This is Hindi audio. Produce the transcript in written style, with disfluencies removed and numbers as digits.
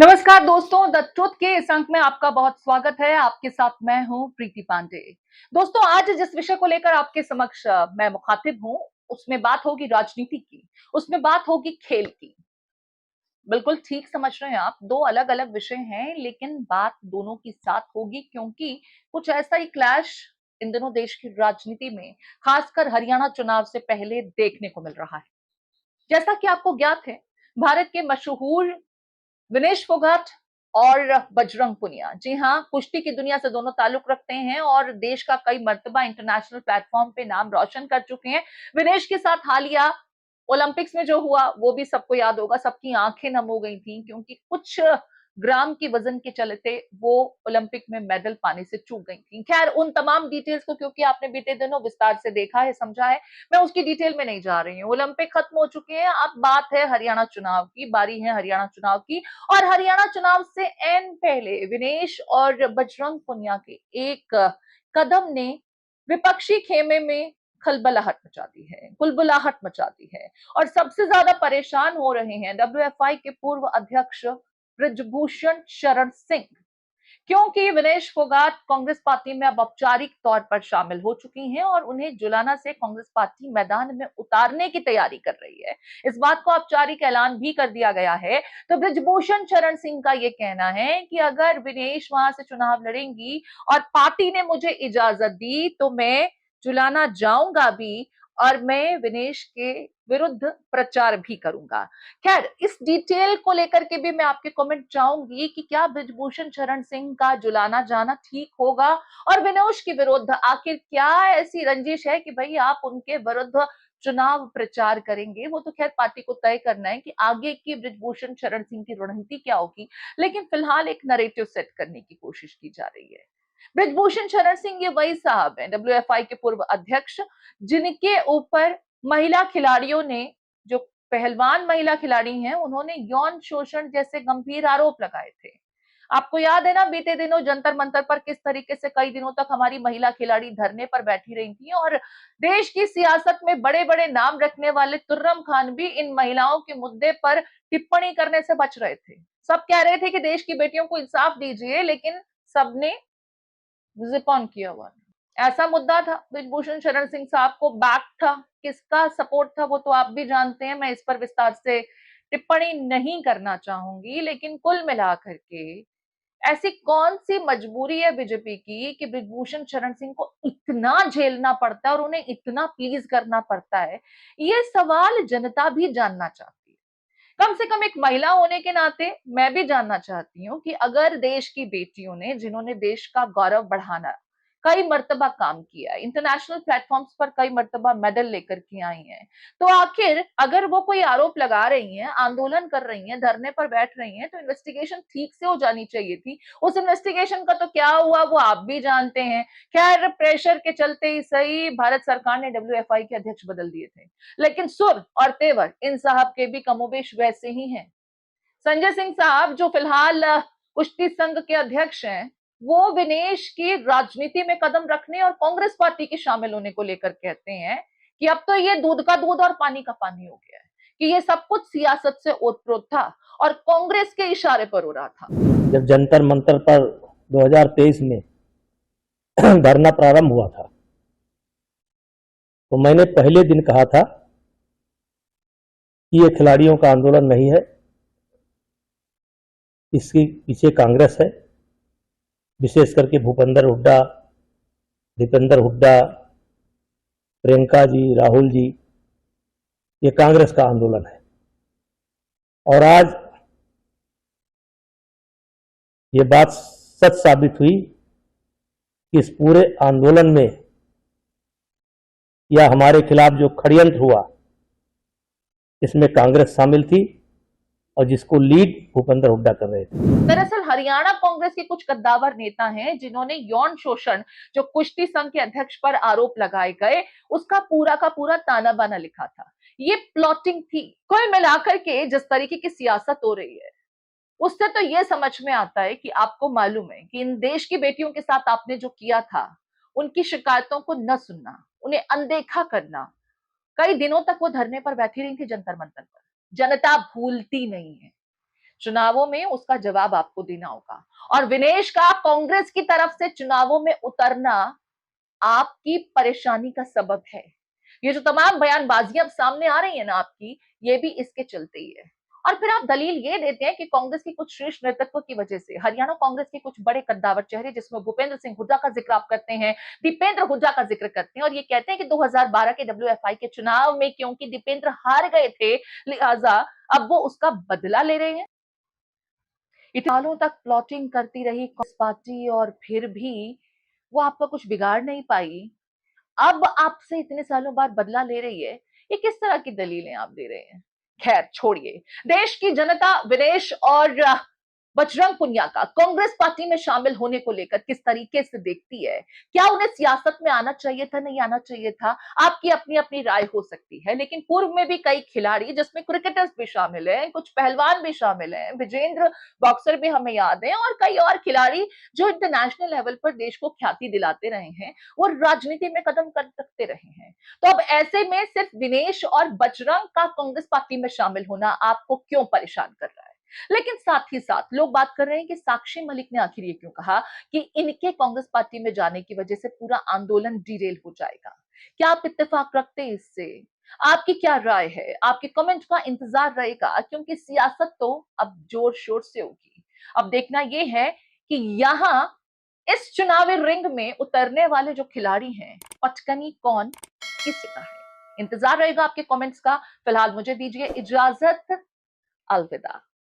नमस्कार दोस्तों, द ट्रुथ के इस अंक में आपका बहुत स्वागत है। आपके साथ मैं हूं प्रीति पांडे। दोस्तों, आज जिस विषय को लेकर आपके समक्ष मैं मुखातिब हूं, उसमें बात होगी राजनीति की, उसमें बात होगी खेल की। बिल्कुल ठीक समझ रहे हैं आप, दो अलग अलग विषय हैं लेकिन बात दोनों की साथ होगी, क्योंकि कुछ ऐसा ही क्लैश इन दिनों देश की राजनीति में, खासकर हरियाणा चुनाव से पहले देखने को मिल रहा है। जैसा कि आपको ज्ञात है, भारत के मशहूर विनेश फोगाट और बजरंग पुनिया, जी हाँ, कुश्ती की दुनिया से दोनों ताल्लुक रखते हैं और देश का कई मर्तबा इंटरनेशनल प्लेटफॉर्म पे नाम रोशन कर चुके हैं। विनेश के साथ हालिया ओलंपिक्स में जो हुआ वो भी सबको याद होगा, सबकी आंखें नम हो गई थी, क्योंकि कुछ ग्राम की वजन के चलते वो ओलंपिक में मेडल पाने से चूक गई थी। खैर, उन तमाम डिटेल्स को क्योंकि आपने बीते दिनों विस्तार से देखा है, समझा है, मैं उसकी डिटेल में नहीं जा रही हूँ। ओलंपिक खत्म हो चुके हैं, अब बात है हरियाणा चुनाव की, बारी है हरियाणा चुनाव की। और हरियाणा चुनाव से एन पहले विनेश और बजरंग पुनिया के एक कदम ने विपक्षी खेमे में खलबलाहट मचा दी है, कुलबुलाहट मचा दी है। और सबसे ज्यादा परेशान हो रहे हैं डब्ल्यूएफआई के पूर्व अध्यक्ष ब्रिजभूषण शरण सिंह, क्योंकि विनेश फोगाट कांग्रेस पार्टी में अब औपचारिक तौर पर शामिल हो चुकी हैं और उन्हें जुलाना से कांग्रेस पार्टी मैदान में उतारने की तैयारी कर रही है। इस बात को औपचारिक ऐलान भी कर दिया गया है। तो ब्रिजभूषण शरण सिंह का यह कहना है कि अगर विनेश वहां से चुनाव लड़ेंगी और पार्टी ने मुझे इजाजत दी तो मैं जुलाना जाऊंगा भी और मैं विनेश के विरुद्ध प्रचार भी करूंगा। खैर, इस डिटेल को लेकर के भी मैं आपके कमेंट चाहूंगी कि क्या ब्रिजभूषण शरण सिंह का जुलाना जाना ठीक होगा, और विनोश के विरुद्ध आखिर क्या ऐसी रंजिश है कि भाई आप उनके विरुद्ध चुनाव प्रचार करेंगे। वो तो खैर पार्टी को तय करना है कि आगे की ब्रिजभूषण शरण सिंह की रणनीति क्या होगी, लेकिन फिलहाल एक नरेटिव सेट करने की कोशिश की जा रही है। ब्रिजभूषण शरण सिंह ये वही साहब है, डब्ल्यूएफआई के पूर्व अध्यक्ष, जिनके ऊपर महिला खिलाड़ियों ने, जो पहलवान महिला खिलाड़ी हैं, उन्होंने यौन शोषण जैसे गंभीर आरोप लगाए थे। आपको याद है ना, बीते दिनों जंतर मंतर पर किस तरीके से कई दिनों तक हमारी महिला खिलाड़ी धरने पर बैठी रही थी, और देश की सियासत में बड़े बड़े नाम रखने वाले तुर्रम खान भी इन महिलाओं के मुद्दे पर टिप्पणी करने से बच रहे थे। सब कह रहे थे कि देश की बेटियों को इंसाफ दीजिए, लेकिन सबने जिप ऑन किया हुआ। ऐसा मुद्दा था, ब्रिजभूषण शरण सिंह साहब को बैक था, किसका सपोर्ट था वो तो आप भी जानते हैं, मैं इस पर विस्तार से टिप्पणी नहीं करना चाहूंगी। लेकिन कुल मिलाकर के ऐसी कौन सी मजबूरी है बीजेपी की कि ब्रिजभूषण शरण सिंह को इतना झेलना पड़ता है और उन्हें इतना प्लीज करना पड़ता है, ये सवाल जनता भी जानना चाहती है। कम से कम एक महिला होने के नाते मैं भी जानना चाहती हूँ कि अगर देश की बेटियों ने, जिन्होंने देश का गौरव बढ़ाना कई मर्तबा काम किया, इंटरनेशनल प्लेटफॉर्म्स पर कई मर्तबा मेडल लेकर के आई हैं, तो आखिर अगर वो कोई आरोप लगा रही हैं, आंदोलन कर रही हैं, धरने पर बैठ रही हैं, तो इन्वेस्टिगेशन ठीक से हो जानी चाहिए थी। उस इन्वेस्टिगेशन का तो क्या हुआ वो आप भी जानते हैं। खैर, प्रेशर के चलते ही सही, भारत सरकार ने डब्ल्यूएफआई के अध्यक्ष बदल दिए थे, लेकिन सुर और तेवर इन साहब के भी कमोबेश वैसे ही हैं। संजय सिंह साहब, जो फिलहाल कुश्ती संघ के अध्यक्ष हैं, वो विनेश की राजनीति में कदम रखने और कांग्रेस पार्टी के शामिल होने को लेकर कहते हैं कि अब तो ये दूध का दूध और पानी का पानी हो गया है, कि ये सब कुछ सियासत से ओतप्रोत था और कांग्रेस के इशारे पर हो रहा था। जब जंतर मंतर पर 2023 में धरना प्रारंभ हुआ था, तो मैंने पहले दिन कहा था कि ये खिलाड़ियों का आंदोलन नहीं है, इसके पीछे कांग्रेस है। विशेष करके भूपेंद्र हुड्डा, दीपेंद्र हुड्डा, प्रियंका जी, राहुल जी, ये कांग्रेस का आंदोलन है। और आज ये बात सच साबित हुई कि इस पूरे आंदोलन में या हमारे खिलाफ जो षड्यंत्र हुआ, इसमें कांग्रेस शामिल थी और जिसको लीड भूपेंद्र हुड्डा कर रहे थे। दरअसल हरियाणा कांग्रेस के कुछ कद्दावर नेता हैं जिन्होंने यौन शोषण, जो कुश्ती संघ के अध्यक्ष पर आरोप लगाए गए, उसका पूरा का पूरा ताना बाना लिखा था। ये प्लॉटिंग थी। कुल मिलाकर के जिस तरीके की सियासत हो रही है, उससे तो ये समझ में आता है कि आपको मालूम है कि इन देश की बेटियों के साथ आपने जो किया था, उनकी शिकायतों को न सुनना, उन्हें अनदेखा करना। कई दिनों तक वो धरने पर बैठी रही थी जंतर मंतर पर, जनता भूलती नहीं है। चुनावों में उसका जवाब आपको देना होगा। और विनेश का कांग्रेस की तरफ से चुनावों में उतरना आपकी परेशानी का सबब है। ये जो तमाम बयानबाजियां अब सामने आ रही है ना आपकी, ये भी इसके चलते ही है। और फिर आप दलील ये देते हैं कि कांग्रेस की कुछ शीर्ष नेतृत्व की वजह से हरियाणा कांग्रेस के कुछ बड़े कद्दावर चेहरे, जिसमें भूपेंद्र सिंह हुड्डा का जिक्र आप करते हैं, दीपेंद्र हुड्डा का जिक्र करते हैं, और ये कहते हैं कि 2012 के डब्ल्यूएफआई के चुनाव में क्योंकि दीपेंद्र हार गए थे, लिहाजा अब वो उसका बदला ले रहे हैं। इतने सालों तक प्लॉटिंग करती रही कांग्रेस पार्टी और फिर भी वो आपका कुछ बिगाड़ नहीं पाई, अब आपसे इतने सालों बाद बदला ले रही है। ये किस तरह की दलीलें आप दे रहे हैं? खैर छोड़िए। देश की जनता विदेश और बजरंग पुनिया का कांग्रेस पार्टी में शामिल होने को लेकर किस तरीके से देखती है? क्या उन्हें सियासत में आना चाहिए था, नहीं आना चाहिए था? आपकी अपनी अपनी राय हो सकती है, लेकिन पूर्व में भी कई खिलाड़ी, जिसमें क्रिकेटर्स भी शामिल हैं, कुछ पहलवान भी शामिल हैं, विजेंद्र बॉक्सर भी हमें याद है, और कई और खिलाड़ी जो इंटरनेशनल लेवल पर देश को ख्याति दिलाते रहे हैं, वो राजनीति में कदम कर सकते रहे हैं। तो अब ऐसे में सिर्फ विनेश और बजरंग का कांग्रेस पार्टी में शामिल होना आपको क्यों परेशान कर रहा है? लेकिन साथ ही साथ लोग बात कर रहे हैं कि साक्षी मलिक ने आखिर ये क्यों कहा कि इनके कांग्रेस पार्टी में जाने की वजह से पूरा आंदोलन डिरेल हो जाएगा। क्या आप इत्तेफाक रखते हैं इससे? आपकी क्या राय है? आपके कमेंट का इंतजार रहेगा, क्योंकि सियासत तो अब जोर शोर से होगी। अब देखना यह है कि यहां इस चुनावी रिंग में उतरने वाले जो खिलाड़ी हैं, पटकनी कौन किसका है? इंतजार रहेगा आपके कमेंट्स का। फिलहाल मुझे दीजिए इजाजत। अलविदा।